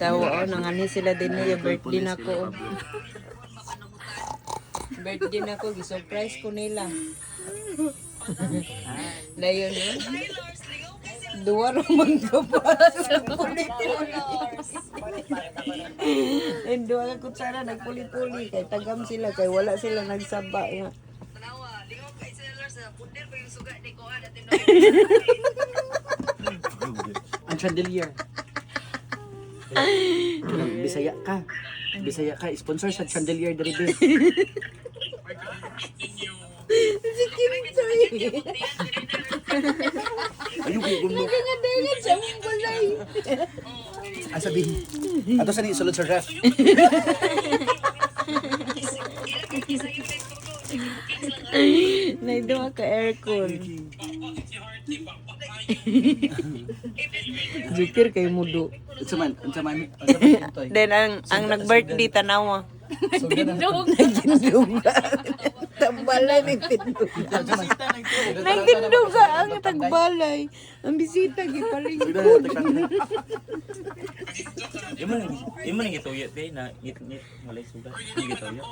Tawa, nangani sila din yung birthday na ko. Birthday na ko, gisurprise ko nila. Dayon yun. Duwa naman ko para sa puli-puli. And duwa ka kutsara, nagpuli-puli. Kay tagam sila, kay wala sila nagsaba. Ang chandelier. Bisaya ka. Bisaya ka. Sponsor sa chandelier dari be. Si Kim Choy. Ayun ko mo. Nagangadangan sa mong balay. Ang sabihin. Ato sa ni sulod sa ref. Naiduwa ka aircon. Zikir kay mudo. Unsa man. Then ang nag-birthday tanawa. Tindog. Nagtinduga. Tambalay nagtinduga. Nagtinduga ang tagbalay. Ang bisita gipalingkod. Imo nang gituyot kay na ngit walay sugat. Gituyot.